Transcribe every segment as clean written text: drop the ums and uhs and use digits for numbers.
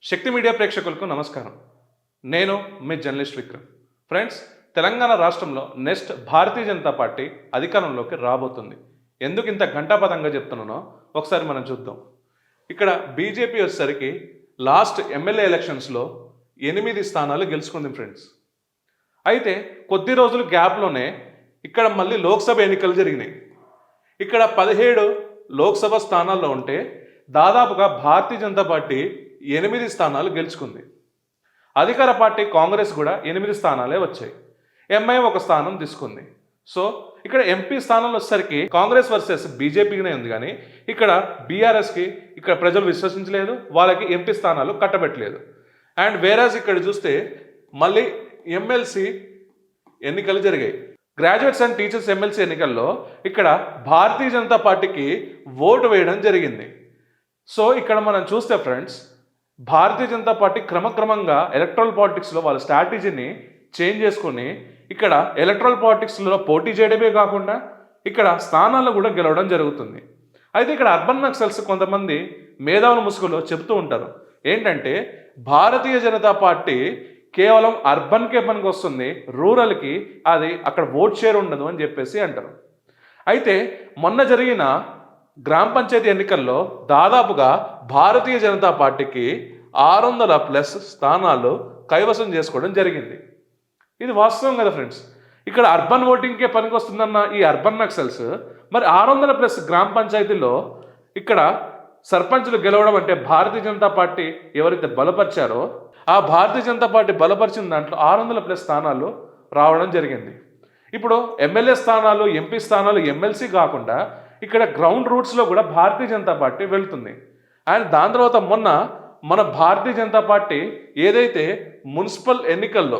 శక్తి media ప్రేక్షకులకు నమస్కారం. నేను మీ జర్నలిస్ట్ విక్రమ్. ఫ్రెండ్స్, తెలంగాణ రాష్ట్రంలో నెక్స్ట్ భారతీయ జనతా పార్టీ అధికారంలోకి రాబోతుంది. ఎందుకు ఇంత ఘంటాపథంగా చెప్తున్నానో ఒకసారి మనం చూద్దాం. ఇక్కడ బీజేపీ వచ్చేసరికి లాస్ట్ ఎమ్మెల్యే ఎలక్షన్స్లో 8 స్థానాలు గెలుచుకుంది ఫ్రెండ్స్. అయితే కొద్ది రోజుల గ్యాప్లోనే ఇక్కడ మళ్ళీ లోక్సభ ఎన్నికలు జరిగినాయి. ఇక్కడ 17 లోక్సభ స్థానాల్లో ఉంటే దాదాపుగా భారతీయ జనతా పార్టీ 8 స్థానాలు గెలుచుకుంది. అధికార పార్టీ కాంగ్రెస్ కూడా 8 స్థానాలే వచ్చాయి. ఎంఐఎం ఒక స్థానం తీసుకుంది. సో ఇక్కడ ఎంపీ స్థానంలో వచ్చేసరికి కాంగ్రెస్ వర్సెస్ బీజేపీనే ఉంది, కానీ ఇక్కడ బీఆర్ఎస్కి ఇక్కడ ప్రజలు విశ్వసించలేదు, వాళ్ళకి ఎంపీ స్థానాలు కట్టబెట్టలేదు. అండ్ వేరాజ్ ఇక్కడ చూస్తే మళ్ళీ ఎమ్మెల్సీ ఎన్నికలు జరిగాయి. గ్రాడ్యుయేట్స్ అండ్ టీచర్స్ ఎమ్మెల్సీ ఎన్నికల్లో ఇక్కడ భారతీయ జనతా పార్టీకి ఓటు వేయడం జరిగింది. సో ఇక్కడ మనం చూస్తే ఫ్రెండ్స్, భారతీయ జనతా పార్టీ క్రమక్రమంగా ఎలక్ట్రల్ పాలిటిక్స్లో వాళ్ళ స్ట్రాటజీని చేంజ్ చేసుకొని ఇక్కడ ఎలక్ట్రల్ పాలిటిక్స్లో పోటీ చేయడమే కాకుండా ఇక్కడ స్థానాల్లో కూడా గెలవడం జరుగుతుంది. అయితే ఇక్కడ అర్బన్ నక్సల్స్ కొంతమంది మేధావుల ముసుగులో చెబుతూ ఉంటారు ఏంటంటే, భారతీయ జనతా పార్టీ కేవలం అర్బన్కే పనికి వస్తుంది, రూరల్కి అది అక్కడ ఓట్ షేర్ ఉండదు అని చెప్పేసి అంటారు. అయితే మొన్న జరిగిన గ్రామ పంచాయతీ ఎన్నికల్లో దాదాపుగా భారతీయ జనతా పార్టీకి 600+ స్థానాలు కైవసం చేసుకోవడం జరిగింది. ఇది వాస్తవం కదా ఫ్రెండ్స్. ఇక్కడ అర్బన్ ఓటింగ్కే పనికి వస్తుందన్న ఈ అర్బన్ నక్సల్స్ మరి 600+ గ్రామ పంచాయతీల్లో ఇక్కడ సర్పంచ్లు గెలవడం అంటే భారతీయ జనతా పార్టీ ఎవరైతే బలపరిచారో ఆ భారతీయ జనతా పార్టీ బలపరిచిన దాంట్లో 600+ స్థానాలు రావడం జరిగింది. ఇప్పుడు ఎమ్మెల్యే స్థానాలు, ఎంపీ స్థానాలు, ఎమ్మెల్సీ కాకుండా ఇక్కడ గ్రౌండ్ రూట్స్లో కూడా భారతీయ జనతా పార్టీ వెళ్తుంది. అండ్ దాని తర్వాత మొన్న మన భారతీయ జనతా పార్టీ ఏదైతే మున్సిపల్ ఎన్నికల్లో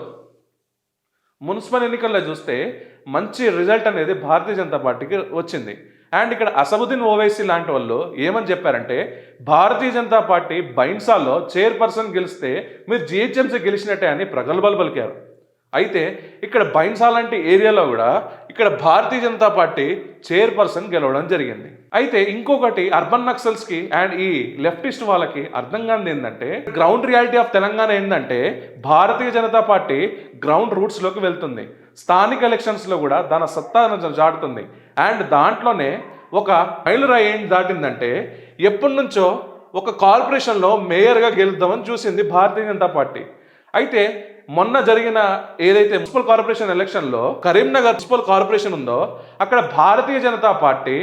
చూస్తే మంచి రిజల్ట్ అనేది భారతీయ జనతా పార్టీకి వచ్చింది. అండ్ ఇక్కడ అసదుద్దీన్ ఓవైసీ లాంటి వాళ్ళు ఏమని చెప్పారంటే, భారతీయ జనతా పార్టీ బైన్సాల్లో చైర్పర్సన్ గెలిస్తే మీరు జిహెచ్ఎంసీ గెలిచినట్టే అని ప్రగల్భాలు పలికారు. అయితే ఇక్కడ బైన్సా లాంటి ఏరియాలో కూడా ఇక్కడ భారతీయ జనతా పార్టీ చైర్పర్సన్ గెలవడం జరిగింది. అయితే ఇంకొకటి అర్బన్ నక్సల్స్కి అండ్ ఈ లెఫ్టిస్ట్ వాళ్ళకి అర్థం కానిది ఏంటంటే, గ్రౌండ్ రియాలిటీ ఆఫ్ తెలంగాణ ఏంటంటే భారతీయ జనతా పార్టీ గ్రౌండ్ రూట్స్లోకి వెళ్తుంది. స్థానిక ఎలక్షన్స్లో కూడా దాని సత్తా చాటుతుంది. అండ్ దాంట్లోనే ఒక మైలురాయి ఏంటి దాటిందంటే, ఎప్పటి నుంచో ఒక కార్పొరేషన్లో మేయర్గా గెలుద్దామని చూసింది భారతీయ జనతా పార్టీ. అయితే మొన్న జరిగిన ఏదైతే మున్సిపల్ కార్పొరేషన్ ఎలక్షన్లో కరీంనగర్ మున్సిపల్ కార్పొరేషన్ ఉందో అక్కడ Bharatiya Janata Party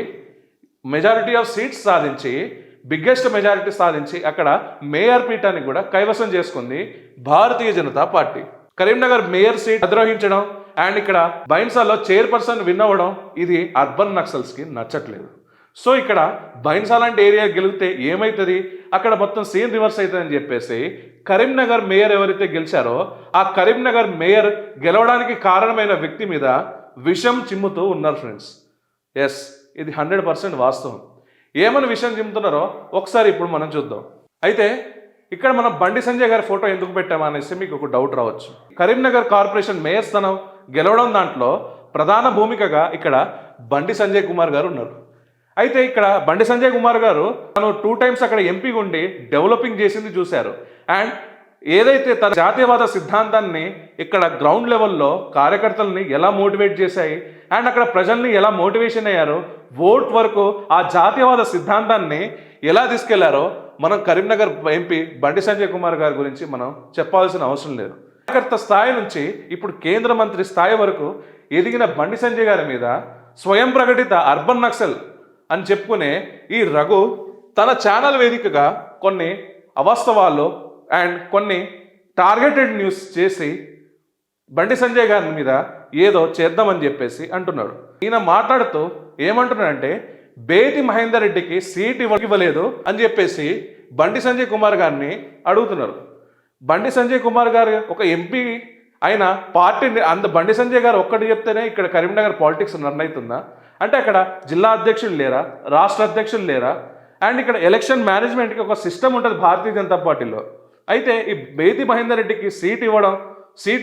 majority of seats సాధించి, బిగ్గెస్ట్ మెజారిటీ సాధించి అక్కడ మేయర్ పీఠాన్ని కూడా కైవసం చేసుకుంది Bharatiya Janata Party. Karimnagar mayor seat అధిరోహించడం అండ్ ఇక్కడ బైన్సాలో చైర్పర్సన్ విన్ అవ్వడం ఇది అర్బన్ నక్సల్స్కి నచ్చట్లేదు. సో ఇక్కడ బైన్సా లాంటి ఏరియా గెలిగితే ఏమవుతుంది, అక్కడ మొత్తం సీన్ రివర్స్ అవుతుందని చెప్పేసి కరీంనగర్ మేయర్ ఎవరైతే గెలిచారో ఆ కరీంనగర్ మేయర్ గెలవడానికి కారణమైన వ్యక్తి మీద విషం చిమ్ముతూ ఉన్నారు ఫ్రెండ్స్. ఎస్, ఇది 100% వాస్తవం. ఏమని విషయం చిమ్ముతున్నారో ఒకసారి ఇప్పుడు మనం చూద్దాం. అయితే ఇక్కడ మనం బండి సంజయ్ గారి ఫోటో ఎందుకు పెట్టామనేసి మీకు ఒక డౌట్ రావచ్చు. కరీంనగర్ కార్పొరేషన్ మేయర్ స్థానం గెలవడం దాంట్లో ప్రధాన భూమికగా ఇక్కడ బండి సంజయ్ కుమార్ గారు ఉన్నారు. అయితే ఇక్కడ బండి సంజయ్ కుమార్ గారు తను 2 times అక్కడ ఎంపీ ఉండి డెవలపింగ్ చేసింది చూశారు. అండ్ ఏదైతే తన జాతీయవాద సిద్ధాంతాన్ని ఇక్కడ గ్రౌండ్ లెవెల్లో కార్యకర్తలని ఎలా మోటివేట్ చేశాయి అండ్ అక్కడ ప్రజల్ని ఎలా మోటివేషన్ అయ్యారో, ఓట్ వరకు ఆ జాతీయవాద సిద్ధాంతాన్ని ఎలా తీసుకెళ్లారో మనం కరీంనగర్ ఎంపీ బండి సంజయ్ కుమార్ గారి గురించి మనం చెప్పాల్సిన అవసరం లేదు. కార్యకర్త స్థాయి నుంచి ఇప్పుడు కేంద్ర మంత్రి స్థాయి వరకు ఎదిగిన బండి సంజయ్ గారి మీద స్వయం ప్రకటిత అర్బన్ నక్సల్ అని చెప్పుకునే ఈ రఘు తన ఛానల్ వేదికగా కొన్ని అవాస్తవాలు అండ్ కొన్ని టార్గెటెడ్ న్యూస్ చేసి బండి సంజయ్ గారి మీద ఏదో చేద్దామని చెప్పేసి అంటున్నాడు. ఈయన మాట్లాడుతూ ఏమంటున్నాడంటే, బేతి మహేందర్ రెడ్డికి సీట్ ఇవ్వలేదు అని చెప్పేసి బండి సంజయ్ కుమార్ గారిని అడుగుతున్నారు. బండి సంజయ్ కుమార్ గారు ఒక ఎంపీ ఆయన పార్టీని బండి సంజయ్ గారు ఒక్కటి చెప్తేనే ఇక్కడ కరీంనగర్ పాలిటిక్స్ రన్ అవుతుందా? అంటే అక్కడ జిల్లా అధ్యక్షులు లేరా, రాష్ట్ర అధ్యక్షులు లేరా? అండ్ ఇక్కడ ఎలక్షన్ మేనేజ్మెంట్కి ఒక సిస్టమ్ ఉంటుంది భారతీయ జనతా పార్టీలో. అయితే ఈ బేతి మహేందర్ రెడ్డికి సీట్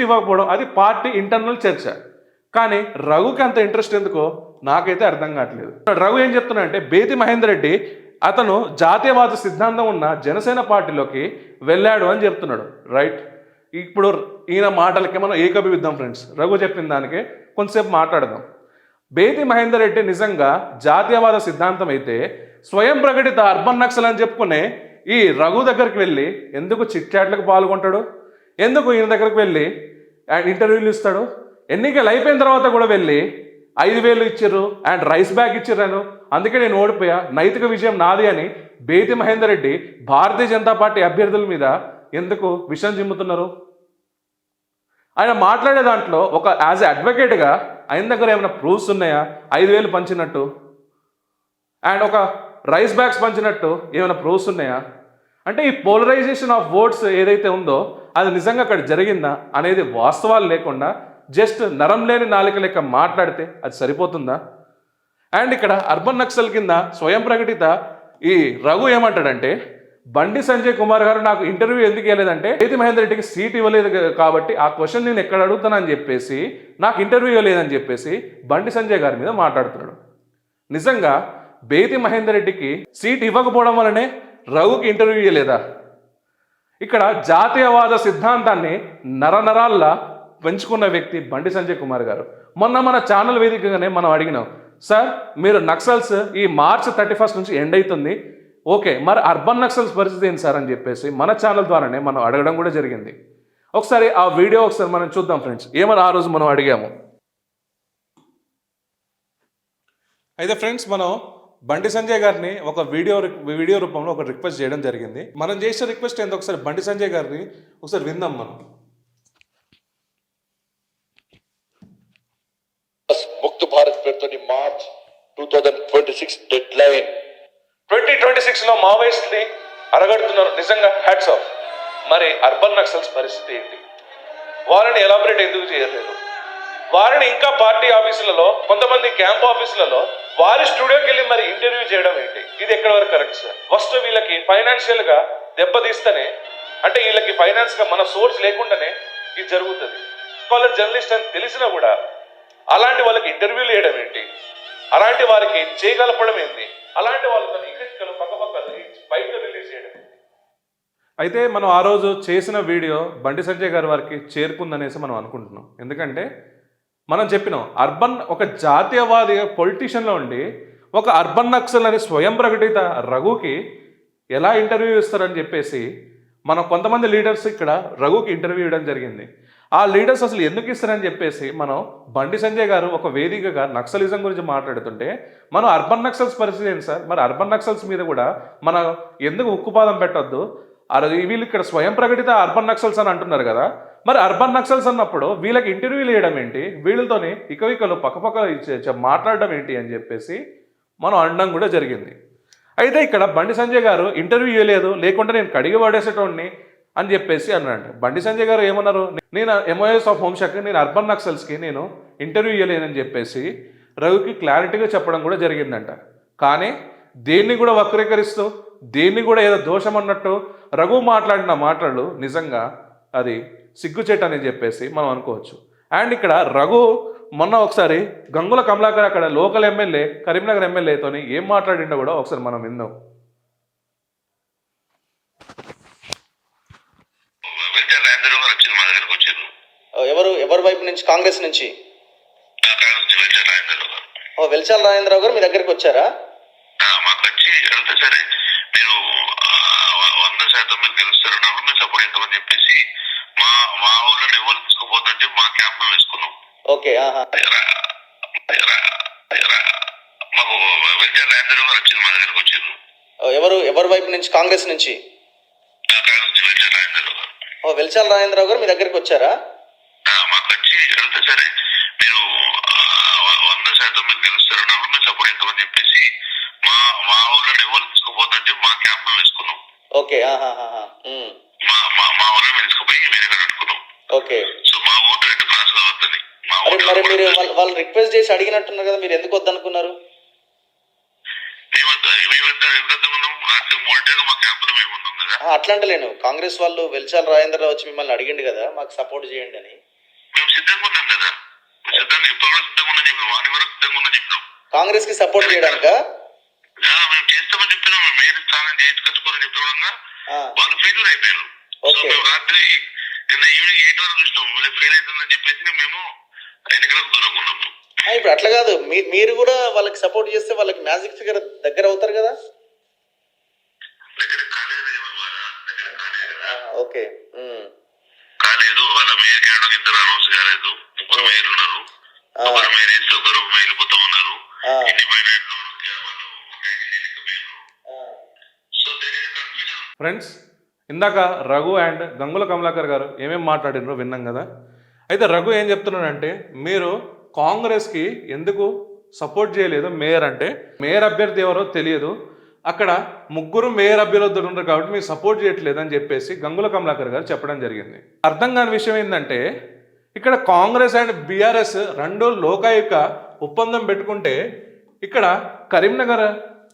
ఇవ్వకపోవడం అది పార్టీ ఇంటర్నల్ చర్చ. కానీ రఘుకి అంత ఇంట్రెస్ట్ ఎందుకో నాకైతే అర్థం కావట్లేదు. రఘు ఏం చెప్తున్నా అంటే, బేతి మహేందర్ రెడ్డి అతను జాతీయవాద సిద్ధాంతం ఉన్న జనసేన పార్టీలోకి వెళ్ళాడు అని చెప్తున్నాడు. రైట్, ఇప్పుడు ఈయన మాటలకి మనం ఏకీభవిద్దాం ఫ్రెండ్స్. రఘు చెప్పిన దానికే కొంతసేపు మాట్లాడదాం. బేతి మహేందర్ రెడ్డి నిజంగా జాతీయవాద సిద్ధాంతం అయితే స్వయం ప్రకటిత అర్బన్ నక్సల్ అని చెప్పుకునే ఈ రఘు దగ్గరికి వెళ్ళి ఎందుకు చిట్ చాట్లకు పాల్గొంటాడు? ఎందుకు ఈయన దగ్గరికి వెళ్ళి ఇంటర్వ్యూలు ఇస్తాడు? ఎన్నికలు అయిపోయిన తర్వాత కూడా వెళ్ళి 5,000 ఇచ్చిర్రు అండ్ రైస్ బ్యాగ్ ఇచ్చిర్రాను, అందుకే నేను ఓడిపోయా, నైతిక విజయం నాది అని బేతి మహేందర్ రెడ్డి భారతీయ జనతా పార్టీ అభ్యర్థుల మీద ఎందుకు విషం చిమ్ముతున్నారు? ఆయన మాట్లాడే దాంట్లో ఒక యాజ్ ఎ అడ్వకేట్గా ఆయన దగ్గర ఏమైనా ప్రూఫ్స్ ఉన్నాయా 5,000 పంచినట్టు అండ్ ఒక రైస్ బ్యాగ్స్ పంచినట్టు ఏమైనా ప్రూఫ్స్ ఉన్నాయా? అంటే ఈ పోలరైజేషన్ ఆఫ్ ఓట్స్ ఏదైతే ఉందో అది నిజంగా అక్కడ జరిగిందా అనేది వాస్తవాలు లేకుండా జస్ట్ నరం లేని నాలుక లెక్క మాట్లాడితే అది సరిపోతుందా? అండ్ ఇక్కడ అర్బన్ నక్సల్ కింద స్వయం ప్రకటిత ఈ రఘు ఏమంటాడంటే, బండి సంజయ్ కుమార్ గారు నాకు ఇంటర్వ్యూ ఎందుకు ఇవ్వలేదంటే బేతి మహేందర్ రెడ్డికి సీట్ ఇవ్వలేదు కాబట్టి ఆ క్వశ్చన్ నేను ఎక్కడ అడుగుతానని చెప్పేసి నాకు ఇంటర్వ్యూ ఇవ్వలేదని చెప్పేసి బండి సంజయ్ గారి మీద మాట్లాడుతున్నాడు. నిజంగా బేతి మహేందర్ రెడ్డికి సీట్ ఇవ్వకపోవడం వల్లనే రఘుకి ఇంటర్వ్యూ ఇవ్వలేదా? ఇక్కడ జాతీయవాద సిద్ధాంతాన్ని నరనరాల్లా పెంచుకున్న వ్యక్తి బండి సంజయ్ కుమార్ గారు. మొన్న మన ఛానల్ వేదికగానే మనం అడిగినాం, సార్ మీరు నక్సల్స్ ఈ March 31 నుంచి ఎండ్ అవుతుంది, ఓకే, మరి అర్బన్ నక్సల్స్ పరిస్థితి ఏంటి సార్ అని చెప్పేసి మన ఛానల్ ద్వారానే మనం అడగడం కూడా జరిగింది. ఒకసారి ఆ వీడియో ఒకసారి మనం చూద్దాం ఫ్రెండ్స్, ఏమని ఆ రోజు మనం అడిగాము. అయితే ఫ్రెండ్స్, మనం బండి సంజయ్ గారిని ఒక వీడియో రూపంలో ఒక రిక్వెస్ట్ చేయడం జరిగింది. మనం చేసిన రిక్వెస్ట్ ఏందో ఒకసారి బండి సంజయ్ గారిని ఒకసారి విందాం మనం. ముక్త్ భారత్ పేరుతోని March 2026 డెడ్ లైన్. 2026లో మావోయిస్ట్ని అరగడుతున్నారు. నిజంగా హ్యాట్స్ ఆఫ్. మరి అర్బన్ నక్సల్స్ పరిస్థితి ఏంటి? వారిని ఎలాబరేట్ ఎందుకు చేయలేదు? వారిని ఇంకా పార్టీ ఆఫీసులలో, కొంతమంది క్యాంప్ ఆఫీసులలో వారి స్టూడియోకి వెళ్ళి మరి ఇంటర్వ్యూ చేయడం ఏంటి? ఇది ఎక్కడ వరకు కరెక్ట్ సార్? ఫస్ట్ వీళ్ళకి ఫైనాన్షియల్ గా దెబ్బతీస్తేనే, అంటే వీళ్ళకి ఫైనాన్స్ గా మన సోర్స్ లేకుండానే ఇది జరుగుతుంది. స్కాలర్ జర్నలిస్ట్ అని తెలిసినా కూడా అలాంటి వాళ్ళకి ఇంటర్వ్యూలు చేయడం ఏంటి? అలాంటి వారికి చేయగలపడం ఏంటి? అలాంటి వాళ్ళతో ఇకలు పక్కపక్కలు బయట రిలీజ్ చేయడం ఏంటి? అయితే మనం ఆ రోజు చేసిన వీడియో బండి సంజయ్ గారి వారికి చేరుకుందనేసి మనం అనుకుంటున్నాం. ఎందుకంటే మనం చెప్పినాం, అర్బన్ ఒక జాతీయవాది పొలిటీషియన్లో ఉండి ఒక అర్బన్ నక్సల్ అనే స్వయం ప్రకటిత రఘుకి ఎలా ఇంటర్వ్యూ ఇస్తారని చెప్పేసి మనం కొంతమంది లీడర్స్ ఇక్కడ రఘుకి ఇంటర్వ్యూ ఇవ్వడం జరిగింది. ఆ లీడర్స్ అసలు ఎందుకు ఇస్తారని చెప్పేసి మనం బండి సంజయ్ గారు ఒక వేదికగా నక్సలిజం గురించి మాట్లాడుతుంటే మనం అర్బన్ నక్సల్స్ పరిస్థితి ఏంటి సార్? మరి అర్బన్ నక్సల్స్ మీద కూడా మనం ఎందుకు ఉక్కుపాదం పెట్టొద్దు? వీళ్ళు ఇక్కడ స్వయం ప్రకటిత అర్బన్ నక్సల్స్ అని అంటున్నారు కదా, మరి అర్బన్ నక్సల్స్ అన్నప్పుడు వీళ్ళకి ఇంటర్వ్యూలు వేయడం ఏంటి? వీళ్ళతోని ఇకవికలు పక్కపక్క మాట్లాడడం ఏంటి అని చెప్పేసి మనం అనడం కూడా జరిగింది. అయితే ఇక్కడ బండి సంజయ్ గారు ఇంటర్వ్యూ ఇవ్వలేదు, లేకుంటే నేను కడిగి పడేసేటోడిని అని చెప్పేసి అన్నాడు. బండి సంజయ్ గారు ఏమన్నారు, నేను MOS ఆఫ్ హోంశాఖ, నేను అర్బన్ నక్సల్స్కి నేను ఇంటర్వ్యూ ఇవ్వలేనని చెప్పేసి రఘుకి క్లారిటీగా చెప్పడం కూడా జరిగిందంట. కానీ దేన్ని కూడా వక్రీకరిస్తూ, దేన్ని కూడా ఏదో దోషం అన్నట్టు రఘు మాట్లాడిన మాటలు నిజంగా అది సిగ్గుచేటు అని చెప్పేసి మనం అనుకోవచ్చు. అండ్ ఇక్కడ రఘు మొన్న ఒకసారి గంగుల కమలాకర్ అక్కడ లోకల్ ఎమ్మెల్యే, కరీంనగర్ ఎమ్మెల్యేతోని ఏం మాట్లాడిండో కూడా ఒకసారి మనం విందాం. ఎవరి వైపు నుంచి? కాంగ్రెస్ నుంచి. వెల్చాల రాజేంద్రరావు గారు మీ దగ్గరికి వచ్చారా? మాకు వచ్చి వెళ్తే సరే మీరు 100% మీరు గెలుస్తారన్నప్పుడు మేము సపోర్ట్ చేస్తామని చెప్పేసి మా ఊళ్ళో ఎవరు తీసుకుపోతుందని చెప్పి మా క్యాంప్ లో వేసుకున్నాం. ఓకే. మాకు వెల్చాల రాజేంద్రరావు గారు వచ్చింది, మా దగ్గరికి వచ్చింది. ఎవరి వైపు నుంచి? కాంగ్రెస్ నుంచి. వెల్చాల రాజేంద్రరావు గారు. వెల్చాల రాజేంద్రరావు గారు మీ దగ్గరికి వచ్చారా? మాకు వచ్చి వెళ్తే సరే మీరు 100% మీరు గెలుస్తారన్నప్పుడు మేము సపోర్ట్ చేస్తామని చెప్పేసి మా ఊళ్ళో ఎవరు తీసుకుపోతుందని చెప్పి మా క్యాంప్ లో వేసుకున్నాం. ఓకే. మా ఊళ్ళో మేము తీసుకుపోయి వేరే కాడ పెట్టుకున్నాం. ఓకే. సో మా ఓటు ఎటు ట్రాన్స్ఫర్ అవుతుంది. మరి మీరు వాళ్ళు రిక్వెస్ట్ చేసి అడిగినట్టున్నారు కదా, మీరు ఎందుకు వద్దనుకున్నారు? అట్లాంటలేను, కాంగ్రెస్ వాళ్ళు వెల్చాల రాజేంద్రరావు వచ్చి మిమ్మల్ని అడిగిండు కదా మాకు సపోర్ట్ చేయండి అని. మేము సిద్ధంగా ఉన్నాం కదా, సిద్ధంగా ఇప్పుడు సిద్ధంగా ఉన్నా చెప్పినాం, వారి వరకు సిద్ధంగా ఉన్నా చెప్పినాం. కాంగ్రెస్ కి సపోర్ట్ చేయడానిక మేము చేస్తామని చెప్పినాం, మీరు స్థానం చేయించుకొచ్చుకోవాలని చెప్పిన వాళ్ళు ఫెయిల్యూర్ అయిపోయారు. So okay. మేము రాత్రి నిన్న ఈవినింగ్ 8 వరకు చూసినాం, ఫెయిల్ అవుతుందని చెప్పేసి మేము ఎన్నికలకు దూరంగా ఉన్నాము. ఇప్పుడు అట్లా కాదు, మీరు కూడా వాళ్ళకి సపోర్ట్ చేస్తే వాళ్ళకి మ్యాజిక్ ఫిగర్ దగ్గర అవుతారు కదా. దగ్గర కాలేదు ఓకే. కాలేదు. వాళ్ళ మేయర్ క్యాండిడేట్ ఇద్దరు అనౌన్స్ కాలేదు. ముగ్గురు మేయర్లు ఉన్నారు. ఒకరు మేయర్ వేస్తే ఒకరు వెళ్ళిపోతా ఉన్నారు. ఇండిపెండెంట్ సో ఫ్రెండ్స్, ఇందాక రఘు అండ్ గంగుల కమలాకర్ గారు ఏమేమి మాట్లాడినరో విన్నాం కదా. అయితే రఘు ఏం చెప్తున్నాడంటే, మీరు కాంగ్రెస్కి ఎందుకు సపోర్ట్ చేయలేదు మేయర్ అంటే, మేయర్ అభ్యర్థి ఎవరో తెలియదు, అక్కడ ముగ్గురు మేయర్ అభ్యర్థులు ఉన్నారు కాబట్టి మీరు సపోర్ట్ చేయట్లేదు అని చెప్పేసి గంగుల కమలాకర్ గారు చెప్పడం జరిగింది. అర్థం కాని విషయం ఏంటంటే, ఇక్కడ కాంగ్రెస్ అండ్ బీఆర్ఎస్ రెండు లోకాయుక ఒప్పందం పెట్టుకుంటే ఇక్కడ కరీంనగర్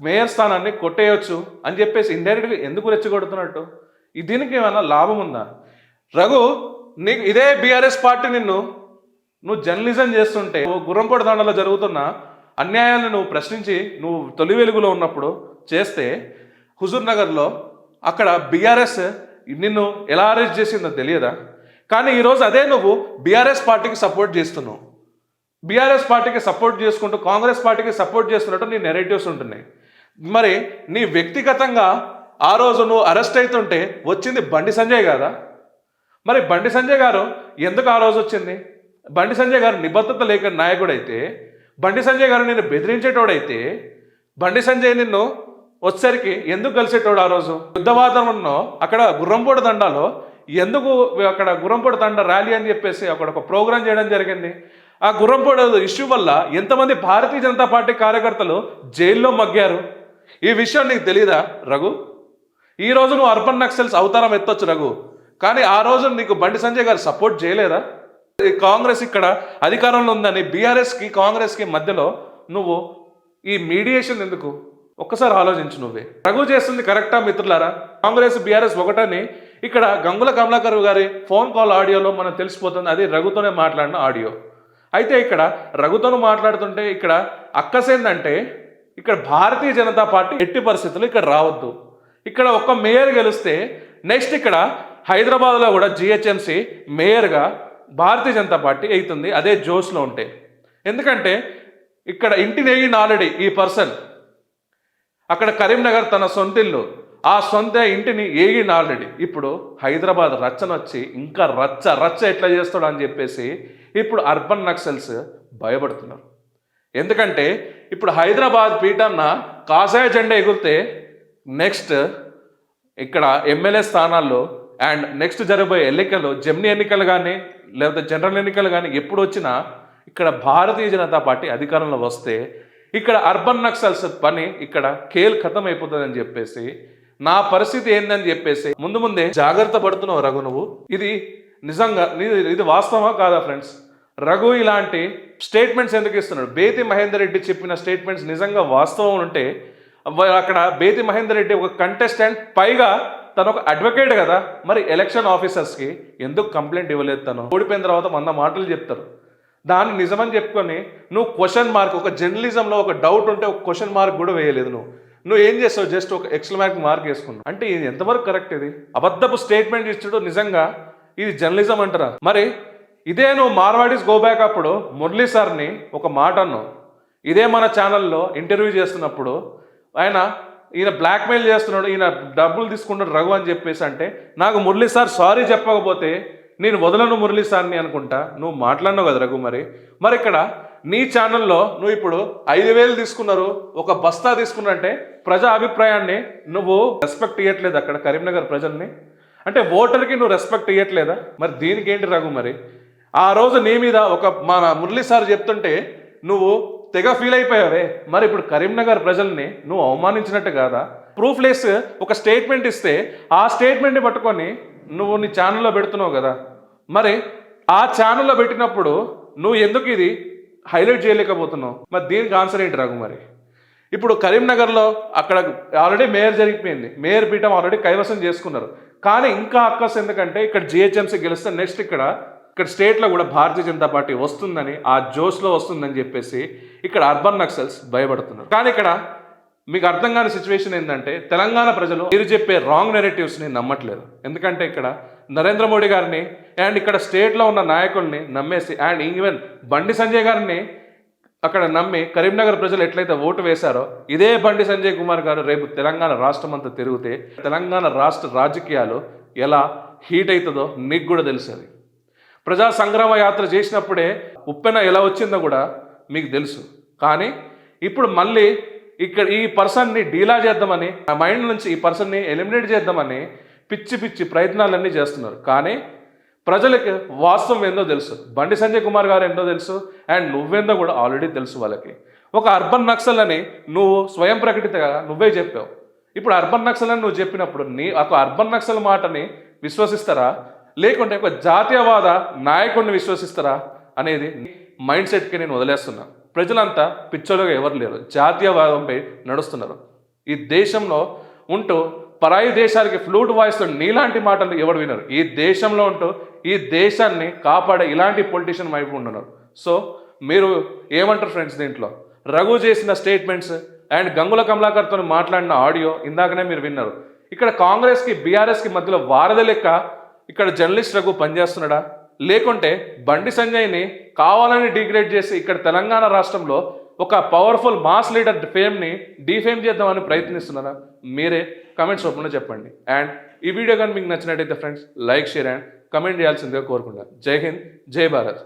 మేయర్ స్థానాన్ని కొట్టేయచ్చు అని చెప్పేసి ఇండైరెక్ట్గా ఎందుకు రెచ్చగొడుతున్నట్టు? దీనికి ఏమైనా లాభం ఉందా? రఘు, నీకు ఇదే బీఆర్ఎస్ పార్టీ నువ్వు జర్నలిజం చేస్తుంటే, గుర్రంపోటు దండలో జరుగుతున్న అన్యాయాలను నువ్వు ప్రశ్నించి నువ్వు తొలి వెలుగులో ఉన్నప్పుడు చేస్తే, హుజూర్ నగర్లో అక్కడ బీఆర్ఎస్ నిన్ను ఎలా అరెస్ట్ చేసిందో తెలియదా? కానీ ఈరోజు అదే నువ్వు బీఆర్ఎస్ పార్టీకి సపోర్ట్ చేస్తున్నావు. బీఆర్ఎస్ పార్టీకి సపోర్ట్ చేసుకుంటూ కాంగ్రెస్ పార్టీకి సపోర్ట్ చేస్తున్నట్టు నీ నెరేటివ్స్ ఉంటున్నాయి. మరి నీ వ్యక్తిగతంగా ఆ రోజు నువ్వు అరెస్ట్ అవుతుంటే వచ్చింది బండి సంజయ్ కాదా? మరి బండి సంజయ్ గారు ఎందుకు ఆ రోజు వచ్చింది? బండి సంజయ్ గారు నిబద్ధత లేక నాయకుడైతే, బండి సంజయ్ గారు నిన్ను బెదిరించేటోడైతే, బండి సంజయ్ నిన్ను వచ్చేసరికి ఎందుకు కలిసేటోడు? ఆ రోజు యుద్ధ వాతావరణంలో అక్కడ గుర్రంపోటు దండాలో ఎందుకు అక్కడ గుర్రంపోటు దండ ర్యాలీ అని చెప్పేసి అక్కడ ఒక ప్రోగ్రాం చేయడం జరిగింది. ఆ గుర్రంపోటు ఇష్యూ వల్ల ఎంతమంది భారతీయ జనతా పార్టీ కార్యకర్తలు జైల్లో మగ్గారు. ఈ విషయం నీకు తెలీదా రఘు? ఈరోజు నువ్వు అర్బన్ నక్సల్స్ అవతారం ఎత్తొచ్చు రఘు, కానీ ఆ రోజు నీకు బండి సంజయ్ గారు సపోర్ట్ చేయలేదా? కాంగ్రెస్ ఇక్కడ అధికారంలో ఉందని బీఆర్ఎస్కి కాంగ్రెస్కి మధ్యలో నువ్వు ఈ మీడియేషన్ ఎందుకు? ఒక్కసారి ఆలోచించు. నువ్వే రఘు చేస్తుంది కరెక్టా మిత్రులారా? కాంగ్రెస్ బీఆర్ఎస్ ఒకటని ఇక్కడ గంగుల కమలాకర్ గారి ఫోన్ కాల్ ఆడియోలో మనం తెలిసిపోతుంది. అది రఘుతోనే మాట్లాడిన ఆడియో. అయితే ఇక్కడ రఘుతోను మాట్లాడుతుంటే ఇక్కడ అక్కసేందంటే, ఇక్కడ భారతీయ జనతా పార్టీ ఎట్టి పరిస్థితుల్లో ఇక్కడ రావద్దు. ఇక్కడ ఒక్క మేయర్ గెలిస్తే నెక్స్ట్ ఇక్కడ హైదరాబాద్లో కూడా జిహెచ్ఎంసీ మేయర్గా భారతీయ జనతా పార్టీ అవుతుంది, అదే జోష్లో ఉంటే. ఎందుకంటే ఇక్కడ ఇంటిని వేయింది ఆల్రెడీ ఈ పర్సన్. అక్కడ కరీంనగర్ తన సొంతిల్లు, ఆ సొంత ఇంటిని ఏగిండు ఆల్రెడీ. ఇప్పుడు హైదరాబాద్ రచ్చనొచ్చి ఇంకా రచ్చ ఎట్లా చేస్తాడు అని చెప్పేసి ఇప్పుడు అర్బన్ నక్సల్స్ భయపడుతున్నారు. ఎందుకంటే ఇప్పుడు హైదరాబాద్ పీఠాన్న కాషాయ జెండా ఎగురితే నెక్స్ట్ ఇక్కడ ఎమ్మెల్యే స్థానాల్లో అండ్ నెక్స్ట్ జరగబోయే ఎన్నికలు, జమినీ ఎన్నికలు కానీ లేకపోతే జనరల్ ఎన్నికలు కానీ ఎప్పుడు వచ్చినా ఇక్కడ భారతీయ జనతా పార్టీ అధికారంలో వస్తే ఇక్కడ అర్బన్ నక్సల్స్ పని ఇక్కడ ఖేల్ ఖతం అయిపోతుందని చెప్పేసి, నా పరిస్థితి ఏందని చెప్పేసి ముందే జాగ్రత్త పడుతున్నావు రఘు నువ్వు. ఇది నిజంగా ఇది వాస్తవమా కాదా ఫ్రెండ్స్? రఘు ఇలాంటి స్టేట్మెంట్స్ ఎందుకు ఇస్తున్నాడు? బేతి మహేందర్ రెడ్డి చెప్పిన స్టేట్మెంట్స్ నిజంగా వాస్తవం ఉంటే, అక్కడ బేతి మహేందర్ రెడ్డి ఒక కంటెస్టెంట్, పైగా తను ఒక అడ్వకేట్ కదా, మరి ఎలక్షన్ ఆఫీసర్స్కి ఎందుకు కంప్లైంట్ ఇవ్వలేదు? తను ఓడిపోయిన తర్వాత 100 మాటలు చెప్తారు, దాన్ని నిజమని చెప్పుకొని నువ్వు క్వశ్చన్ మార్క్, ఒక జర్నలిజంలో ఒక డౌట్ ఉంటే ఒక క్వశ్చన్ మార్క్ కూడా వేయలేదు. నువ్వు ఏం చేస్తావు? జస్ట్ ఒక ఎక్స్క్లమేషన్ మార్క్ వేసుకున్నావు. అంటే ఇది ఎంతవరకు కరెక్ట్? ఇది అబద్ధపు స్టేట్మెంట్ ఇచ్చాడు. నిజంగా ఇది జర్నలిజం అంటారా? మరి ఇదే నువ్వు మార్వాడీస్ గో బ్యాక్ అప్పుడు మురళీ సార్ని ఒక మాట అన్నావు. ఇదే మన ఛానల్లో ఇంటర్వ్యూ చేస్తున్నప్పుడు ఈయన బ్లాక్మెయిల్ చేస్తున్నాడు, ఈయన డబ్బులు తీసుకుంటాడు రఘు అని చెప్పేసి అంటే, నాకు మురళీ సార్ సారీ చెప్పకపోతే నేను వదలను మురళీ సార్ని అనుకుంటా నువ్వు మాట్లాడినావు కదా రఘు. మరి ఇక్కడ నీ ఛానల్లో నువ్వు ఇప్పుడు 5,000 తీసుకున్నారు, ఒక బస్తా తీసుకున్నంటే ప్రజా అభిప్రాయాన్ని నువ్వు రెస్పెక్ట్ ఇవ్వట్లేదు అక్కడ కరీంనగర్ ప్రజల్ని. అంటే ఓటర్కి నువ్వు రెస్పెక్ట్ ఇవ్వట్లేదా? మరి దీనికి ఏంటి రఘు? మరి ఆ రోజు నీ మీద మన మురళీ సార్ చెప్తుంటే నువ్వు తెగ ఫీల్ అయిపోయావే, మరి ఇప్పుడు కరీంనగర్ ప్రజల్ని నువ్వు అవమానించినట్టు కాదా? ప్రూఫ్లెస్ ఒక స్టేట్మెంట్ ఇస్తే ఆ స్టేట్మెంట్ని పట్టుకొని నువ్వు నీ ఛానల్లో పెడుతున్నావు కదా. మరి ఆ ఛానల్లో పెట్టినప్పుడు నువ్వు ఎందుకు ఇది హైలైట్ చేయలేకపోతున్నావు? మరి దీనికి ఆన్సర్ ఏంటి రఘు? మరి ఇప్పుడు కరీంనగర్లో అక్కడ ఆల్రెడీ మేయర్ జరిగిపోయింది, మేయర్ పీఠం ఆల్రెడీ కైవసం చేసుకున్నారు. కానీ ఇంకా అక్కస్ ఎందుకంటే ఇక్కడ జిహెచ్ఎంసీ గెలిస్తే నెక్స్ట్ ఇక్కడ స్టేట్లో కూడా భారతీయ జనతా పార్టీ వస్తుందని, ఆ జోష్లో వస్తుందని చెప్పేసి ఇక్కడ అర్బన్ నక్సల్స్ భయపడుతున్నారు. కానీ ఇక్కడ మీకు అర్థం కాని సిచ్యువేషన్ ఏంటంటే తెలంగాణ ప్రజలు మీరు చెప్పే రాంగ్ నెరేటివ్స్ని నమ్మట్లేదు. ఎందుకంటే ఇక్కడ నరేంద్ర మోడీ గారిని అండ్ ఇక్కడ స్టేట్లో ఉన్న నాయకుల్ని నమ్మేసి అండ్ ఈవెన్ బండి సంజయ్ గారిని అక్కడ నమ్మి కరీంనగర్ ప్రజలు ఎట్లయితే ఓటు వేశారో ఇదే బండి సంజయ్ కుమార్ గారు రేపు తెలంగాణ రాష్ట్రం అంతా తిరిగితే తెలంగాణ రాష్ట్ర రాజకీయాలు ఎలా హీట్ అవుతుందో నీకు కూడా తెలుస్తుంది. ప్రజా సంగ్రామ యాత్ర చేసినప్పుడే ఉప్పెన ఎలా వచ్చిందో కూడా మీకు తెలుసు. కానీ ఇప్పుడు మళ్ళీ ఇక్కడ ఈ పర్సన్ని డీలా చేద్దామని ఆ మైండ్ నుంచి ఈ పర్సన్ని ఎలిమినేట్ చేద్దామని పిచ్చి పిచ్చి ప్రయత్నాలన్నీ చేస్తున్నారు. కానీ ప్రజలకి వాస్తవం ఏందో తెలుసు, బండి సంజయ్ కుమార్ గారు ఏందో తెలుసు అండ్ నువ్వేందో కూడా ఆల్రెడీ తెలుసు. వాళ్ళకి ఒక అర్బన్ నక్సల్ అని నువ్వు స్వయం ప్రకటితగా నువ్వే చెప్పావు. ఇప్పుడు అర్బన్ నక్సల్ అని నువ్వు చెప్పినప్పుడు ఒక అర్బన్ నక్సల్ మాటని విశ్వసిస్తారా లేకుంటే ఒక జాతీయవాద నాయకుడిని విశ్వసిస్తారా అనేది మైండ్ సెట్కి నేను వదిలేస్తున్నా. ప్రజలంతా పిచ్చోలుగా ఎవరు లేరు, జాతీయవాదంపై నడుస్తున్నారు. ఈ దేశంలో ఉంటూ పరాయి దేశాలకి ఫ్లూట్ వాయిస్తూ నీలాంటి మాటలు ఎవరు వినరు. ఈ దేశంలో ఉంటూ ఈ దేశాన్ని కాపాడే ఇలాంటి పొలిటీషియన్ వైపు ఉంటున్నారు. సో మీరు ఏమంటారు ఫ్రెండ్స్? దీంట్లో రఘు చేసిన స్టేట్మెంట్స్ అండ్ గంగుల కమలాకర్తో మాట్లాడిన ఆడియో ఇందాకనే మీరు విన్నారు. ఇక్కడ కాంగ్రెస్కి బీఆర్ఎస్కి మధ్యలో వారధి లెక్క ఇక్కడ జర్నలిస్ట్ రఘు పనిచేస్తున్నాడా లేకుంటే బండి సంజయ్ని కావాలని డిగ్రేడ్ చేసి ఇక్కడ తెలంగాణ రాష్ట్రంలో ఒక పవర్ఫుల్ మాస్ లీడర్ ఫేమ్ని డీఫేమ్ చేద్దామని ప్రయత్నిస్తున్నారా? మీరే కమెంట్స్ రూపంలో చెప్పండి. అండ్ ఈ వీడియో కానీ మీకు నచ్చినట్టయితే friends like, share and comment చేయాల్సిందిగా కోరుకుంటాను. జై హింద్, జై భారత్.